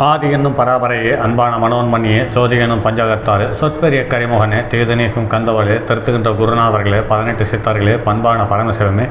ஆதி என்னும் பராபரையே, அன்பான மனோன்மணியே, ஜோதி என்னும் பஞ்சகர்த்தாறு, சொற்பெரிய கரிமுகனே, தீது நீக்கும் கந்தவளே, திருத்துகின்ற குருநாதர்களே, 18 சித்தர்களே, பண்பான பரமசிவமே,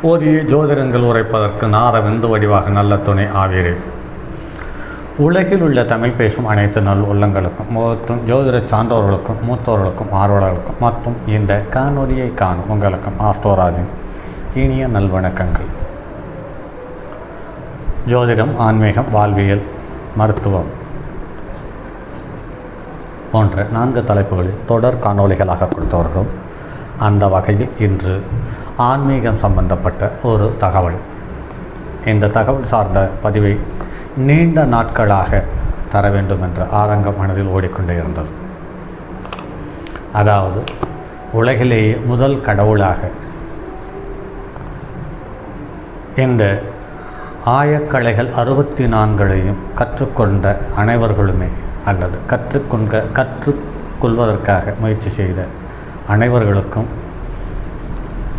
ஓதியே ஜோதிடங்கள் உரைப்பதற்கு நாத விந்து வடிவாக நல்ல துணை ஆவீரே. உலகில் உள்ள தமிழ் பேசும் அனைத்து நல் உள்ளங்களுக்கும் மற்றும் ஜோதிட சான்றோர்களுக்கும் மூத்தோர்களுக்கும் ஆர்வலர்களுக்கும் மற்றும் இந்த காணொலியை காணும் உங்களுக்கும் ஆஸ்ட்ரோராஜின் இனிய நல்வணக்கங்கள். ஜோதிடம், ஆன்மீகம், வாழ்வியல், மருத்துவம் போன்ற 4 தலைப்புகளில் தொடர் காணொலிகளாக கொடுத்தவர்களும் அந்த வகையில் இன்று ஆன்மீகம் சம்பந்தப்பட்ட ஒரு தகவல். இந்த தகவல் சார்ந்த பதிவை நீண்ட நாட்களாக தர வேண்டும் என்ற ஆதங்கம் மனதில் ஓடிக்கொண்டே இருந்தது. அதாவது உலகிலேயே முதல் கடவுளாக இந்த ஆயக்கலைகள் 64 கற்றுக்கொண்ட அனைவர்களுமே அல்லது கற்றுக்கொள்வதற்காக முயற்சி செய்த அனைவர்களுக்கும்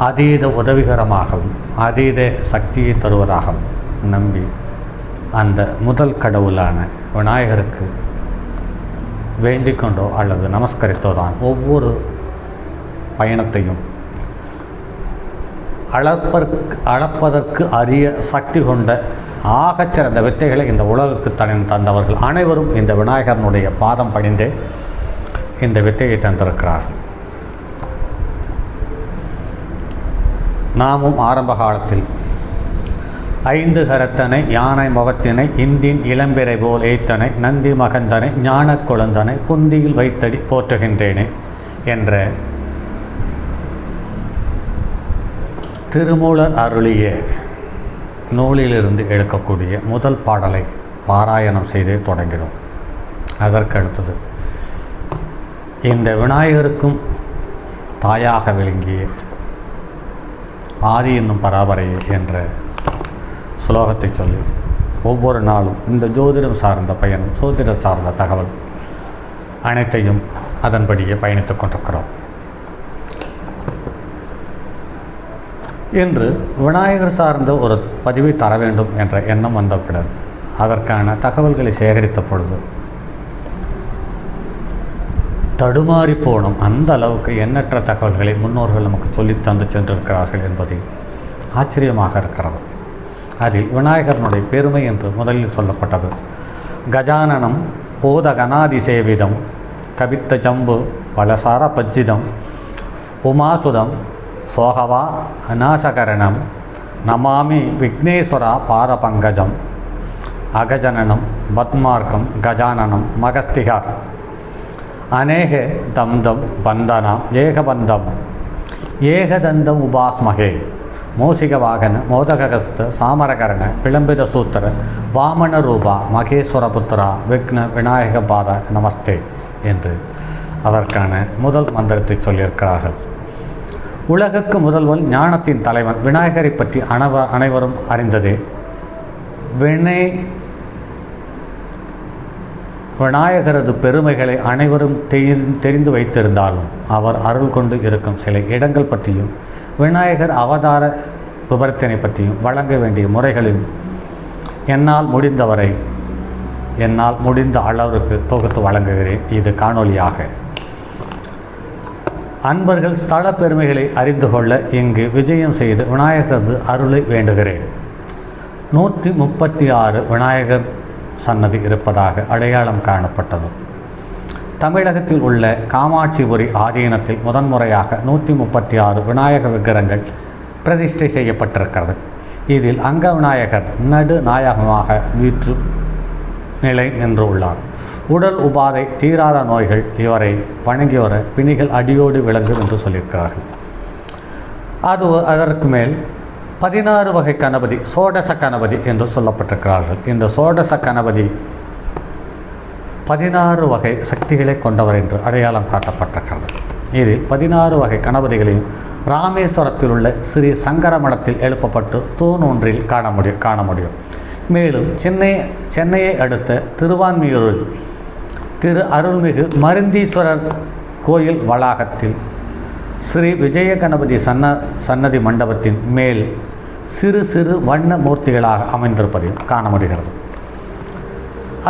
அதீத உதவிகரமாகவும் அதீத சக்தியை தருவதாகவும் நம்பி அந்த முதல் கடவுளான விநாயகருக்கு வேண்டிக்கொண்டோ அல்லது நமஸ்கரித்தோ தான் ஒவ்வொரு பயணத்தையும் அளப்பதற்கு அரிய சக்தி கொண்ட ஆகச்சிறந்த வித்தைகளை இந்த உலகுக்கு தந்தவர்கள் அனைவரும் இந்த விநாயகரனுடைய பாதம் பணிந்தே இந்த வித்தையை தந்திருக்கிறார்கள். நாமும் ஆரம்ப காலத்தில் 5 கரத்தனை, யானை முகத்தினை, இந்தின் இளம்பிறை போல் ஏத்தனை, நந்தி மகந்தனை, ஞான குழந்தனை, புந்தியில் வைத்தடி போற்றுகின்றேனே என்ற திருமூலர் அருளிய நூலிலிருந்து எடுக்கக்கூடிய முதல் பாடலை பாராயணம் செய்தே தொடங்கினோம். அதற்கடுத்தது இந்த விநாயகருக்கும் தாயாக விளங்கிய ஆதி என்னும் பராபரையே என்ற ஸ்லோகத்தை சொல்லி ஒவ்வொரு நாளும் இந்த ஜோதிடம் சார்ந்த பயணம், ஜோதிடம் சார்ந்த தகவல் அனைத்தையும் அதன்படியே பயணித்துக் கொண்டிருக்கிறோம். இன்று விநாயகர் சார்ந்த ஒரு பதிவை தர வேண்டும் என்ற எண்ணம் வந்தவுடன் அதற்கான தகவல்களை சேகரித்த பொழுது தடுமாறி போனோம். அந்த அளவுக்கு எண்ணற்ற தகவல்களை முன்னோர்கள் நமக்கு சொல்லி தந்து சென்றிருக்கிறார்கள் என்பதை ஆச்சரியமாக இருக்கிறது. அதில் விநாயகரனுடைய பெருமை என்று முதலில் சொல்லப்பட்டது. கஜானனம் போதகனாதிசேவிதம் கவித்த ஜம்பு பலசார பஜ்ஜிதம் உமாசுதம் சோகவா அநாசகரணம் நமாமி விக்னேஸ்வரா பாதபங்கஜம் அகஜனனம் பத்மார்க்கம் கஜானனம் மகஸ்திகார் அநேக தம்தம் பந்தனம் ஏகபந்தம் ஏகதந்தம் உபாஸ்மகே மோசிக வாகன மோதகஸ்த சாமரகரண விளம்பித சூத்திர வாமன ரூபா மகேஸ்வரபுத்திரா விக்ன விநாயக பாத நமஸ்தே என்று அதற்கான முதல் மந்திரத்தை சொல்லியிருக்கிறார்கள். உலகுக்கு முதல்வன், ஞானத்தின் தலைவன் விநாயகரை பற்றி அனைவரும் அறிந்ததே. விநாயகரது பெருமைகளை அனைவரும் தெரிந்து வைத்திருந்தாலும் அவர் அருள் கொண்டு இருக்கும் சில இடங்கள் பற்றியும் விநாயகர் அவதார விபரத்தினை பற்றியும் வழங்க வேண்டிய முறைகளையும் என்னால் முடிந்த அளவிற்கு தொகுத்து வழங்குகிறேன். இது காணொலியாக அன்பர்கள் ஸ்தல பெருமைகளை அறிந்து கொள்ள இங்கு விஜயம் செய்து விநாயகரது அருளை வேண்டுகிறேன். 136 விநாயகர் சன்னதி இருப்பதாக அடையாளம் காணப்பட்டது. தமிழகத்தில் உள்ள காமாட்சிபுரி ஆதீனத்தில் முதன்முறையாக 136 விநாயக விக்கிரகங்கள் பிரதிஷ்டை செய்யப்பட்டிருக்கிறது. இதில் அங்க விநாயகர் நடு நாயகமாக வீற்று நிலை நின்றுள்ளார். உடல் உபாதை, தீராத நோய்கள் இவரை வணங்கி வர பிணிகள் அடியோடு விளங்கும் என்று சொல்லியிருக்கிறார்கள். அதற்கு மேல் 16 வகை கணபதி, சோடச கணபதி என்று சொல்லப்பட்டிருக்கிறார்கள். இந்த சோடச கணபதி 16 வகை சக்திகளை கொண்டவர் என்று அடையாளம் காட்டப்பட்டிருக்கிறது. இதில் 16 வகை கணபதிகளையும் ராமேஸ்வரத்தில் உள்ள ஸ்ரீ சங்கர மடத்தில் எழுப்பப்பட்டு தூண் ஒன்றில் காண முடியும். மேலும் சென்னையை அடுத்த திருவான்மியூரில் திரு அருள்மிகு மருந்தீஸ்வரர் கோயில் வளாகத்தில் ஸ்ரீ விஜய கணபதி சன்னதி மண்டபத்தின் மேல் சிறு சிறு வண்ண மூர்த்திகளாக அமைந்திருப்பதையும் காண முடிகிறது.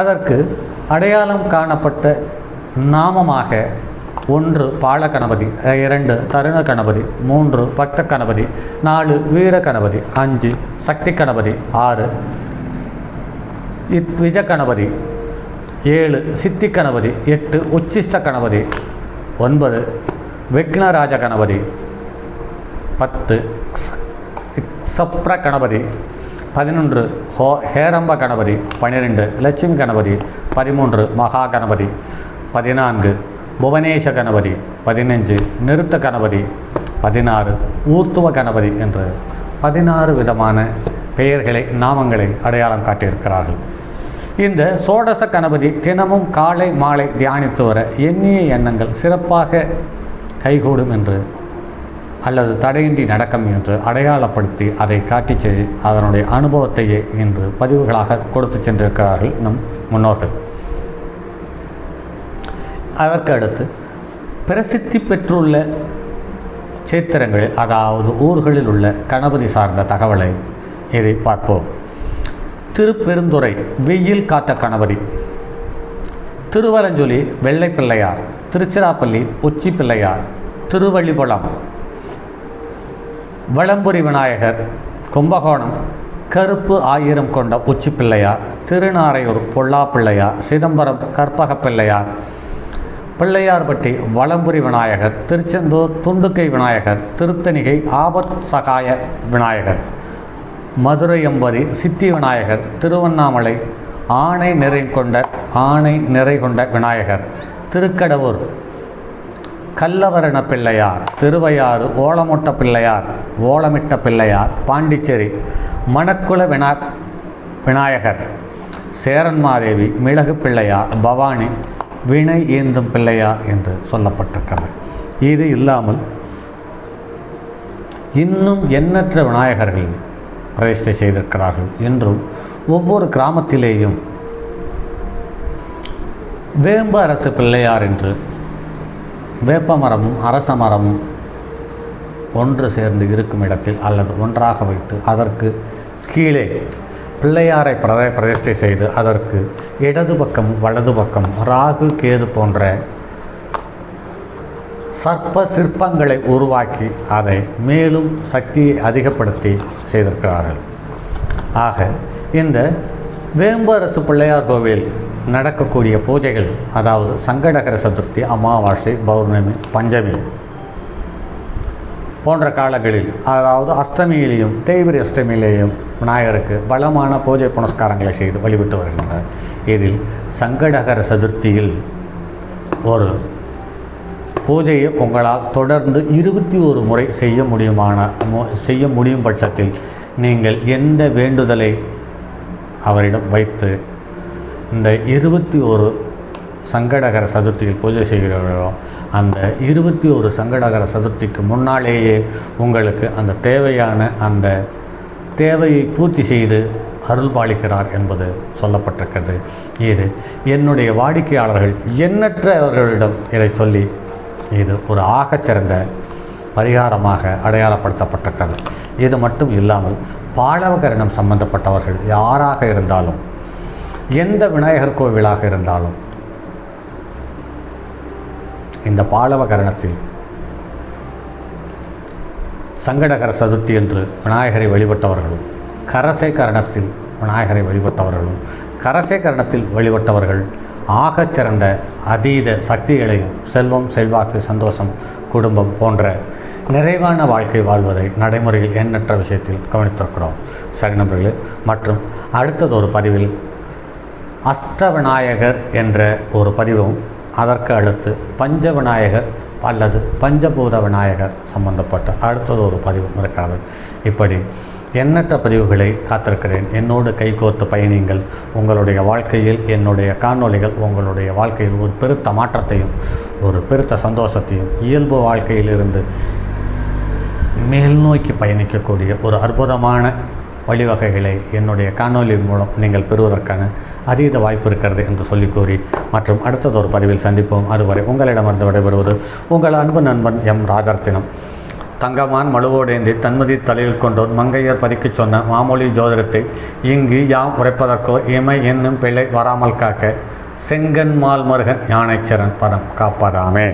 அதற்கு அடையாளம் காணப்பட்ட நாமமாக 1 பால கணபதி, 2 தருண கணபதி, 3 பக்த கணபதி, 4 வீர கணபதி, 5 சக்தி கணபதி, 6 விஜ கணபதி, 7 சித்தி கணபதி, 8 உச்சிஷ்ட கணபதி, 9 விக்னராஜ கணபதி, 10 சப்ர கணபதி, 11 ஹேரம்ப கணபதி, 12 லட்சுமி கணபதி, 13 மகா கணபதி, 14 புவனேஷ கணபதி, 15 நிறுத்த கணபதி, 16 ஊர்த்துவ கணபதி என்று 16 விதமான பெயர்களை நாமங்களை அடையாளம் காட்டியிருக்கிறார்கள். இந்த சோடச கணபதி தினமும் காலை மாலை தியானித்து வர எண்ணிய எண்ணங்கள் சிறப்பாக கைகூடும் என்று அல்லது தடையின்றி நடக்கும் என்று அடையாளப்படுத்தி அதை காட்டிச் அதனுடைய அனுபவத்தையே இன்று பதிவுகளாக கொடுத்து சென்றிருக்கிறார்கள் நம் முன்னோர்கள். அதற்கு அடுத்து பிரசித்தி பெற்றுள்ள சேத்திரங்களில், அதாவது ஊர்களில் உள்ள கணபதி சார்ந்த தகவலை இதை பார்ப்போம். திருப்பெருந்துறை வெயில் காத்த கணபதி, திருவலஞ்சொலி வெள்ளை பிள்ளையார், திருச்சிராப்பள்ளி உச்சி பிள்ளையார், திருவள்ளிபுரம் வளம்புரி விநாயகர், கும்பகோணம் கருப்பு ஆயிரம் கொண்ட உச்சி பிள்ளையார், திருநாரையூர் பொல்லா பிள்ளையார், சிதம்பரம் கற்பக பிள்ளையார், பிள்ளையார்பட்டி வளம்புரி விநாயகர், திருச்செந்தூர் துண்டுக்கை விநாயகர், திருத்தணிகை ஆபத் சகாய விநாயகர், மதுரை எம்பதி சித்தி விநாயகர், திருவண்ணாமலை ஆணை நிறை கொண்ட விநாயகர், திருக்கடவூர் கல்லவரண பிள்ளையார், திருவையாறு ஓலமிட்ட பிள்ளையார், பாண்டிச்சேரி மணக்குள விநாயகர், சேரன்மாதேவி மிளகு பிள்ளையார், பவானி வினை ஏந்தும் பிள்ளையார் என்று சொல்லப்பட்டிருக்கிறது. இது இல்லாமல் இன்னும் எண்ணற்ற விநாயகர்கள் பிரதிஷ்டை செய்திருக்கிறார்கள். என்றும் ஒவ்வொரு கிராமத்திலேயும் வேம்பு அரசு பிள்ளையார் என்று வேப்ப மரமும் அரச மரமும் ஒன்று சேர்ந்து இருக்கும் இடத்தில் அல்லது ஒன்றாக வைத்து அதற்கு கீழே பிள்ளையாரை பிரதிஷ்டை செய்து அதற்கு இடது பக்கம் வலது பக்கம் ராகு கேது போன்ற சிற்பங்களை உருவாக்கி அதை மேலும் சக்தியை அதிகப்படுத்தி செய்திருக்கிறார்கள். ஆக இந்த வேம்பு அரசு பிள்ளையார் கோவில் நடக்கக்கூடிய பூஜைகள், அதாவது சங்கடகர சதுர்த்தி, அமாவாசை, பௌர்ணமி, பஞ்சமி போன்ற காலங்களில், அதாவது அஷ்டமியிலேயும் தேய்பிரை அஷ்டமியிலேயும் விநாயகருக்கு பலமான பூஜை புனஸ்காரங்களை செய்து வழிபட்டு வருகின்றனர். இதில் சங்கடகர சதுர்த்தியில் ஒரு பூஜையை உங்களால் தொடர்ந்து 21 முறை செய்ய முடியும் பட்சத்தில் நீங்கள் எந்த வேண்டுதலை அவரிடம் வைத்து இந்த 21 சங்கடகர சதுர்த்தியில் பூஜை செய்கிறீர்களோ அந்த 21 சங்கடகர சதுர்த்திக்கு முன்னாலேயே உங்களுக்கு அந்த தேவையை பூர்த்தி செய்து அருள் பாலிக்கிறார் என்பது சொல்லப்பட்டிருக்கிறது. இது என்னுடைய வாடிக்கையாளர்கள் எண்ணற்றவர்களிடம் இதை சொல்லி இது ஒரு ஆகச்சிறந்த பரிகாரமாக அடையாளப்படுத்தப்பட்டிருக்கிறது. இது மட்டும் இல்லாமல் பாலவகரணம் சம்பந்தப்பட்டவர்கள் யாராக இருந்தாலும், எந்த விநாயகர் கோவிலாக இருந்தாலும், இந்த பாலவகரணத்தில் சங்கடகர சதுர்த்தி என்று விநாயகரை வழிபட்டவர்களும், கரசேகரணத்தில் விநாயகரை வழிபட்டவர்களும், கரசேகரணத்தில் வழிபட்டவர்கள் ஆகச்சிறந்த அதீத சக்திகளையும் செல்வம், செல்வாக்கு, சந்தோஷம், குடும்பம் போன்ற நிறைவான வாழ்க்கை வாழ்வதை நடைமுறையில் எண்ணற்ற விஷயத்தில் கவனித்திருக்கிறோம். சரி நண்பர்களே, மற்றும் அடுத்தது ஒரு பதிவில் அஷ்ட விநாயகர் என்ற ஒரு பதிவும், அதற்கு அடுத்து பஞ்ச விநாயகர் அல்லது பஞ்சபூத விநாயகர் சம்பந்தப்பட்ட அடுத்தது ஒரு பதிவும் இருக்கிறது. இப்படி எண்ணற்ற பதிவுகளை காத்திருக்கிறேன். என்னோடு கைகோர்த்து பயணியுங்கள். உங்களுடைய வாழ்க்கையில் என்னுடைய காணொளிகள் உங்களுடைய வாழ்க்கையில் ஒரு பெருத்த மாற்றத்தையும் ஒரு பெருத்த சந்தோஷத்தையும், இயல்பு வாழ்க்கையிலிருந்து மேல் நோக்கி பயணிக்கக்கூடிய ஒரு அற்புதமான வழிவகைகளை என்னுடைய காணொலி மூலம் நீங்கள் பெறுவதற்கான அதீத வாய்ப்பு இருக்கிறது என்று சொல்லி கூறி, மற்றும் அடுத்ததொரு பதிவில் சந்திப்போம். அதுவரை உங்களிடமிருந்து விடைபெறுவது உங்கள் அன்பு நண்பன் எம் ராஜரத்தினம். தங்கமான் மழுவோடேந்தி தன்மதி தலையில் கொண்டோர் மங்கையர் பதிக்கச் சொன்ன மாமொழி ஜோதிடத்தை இங்கு யாம் உரைப்பதற்கோ இமை என்னும் பிள்ளை வராமல் காக்க செங்கன்மால் மருகன் யானைச்சரன் பதம் காப்பதாமே.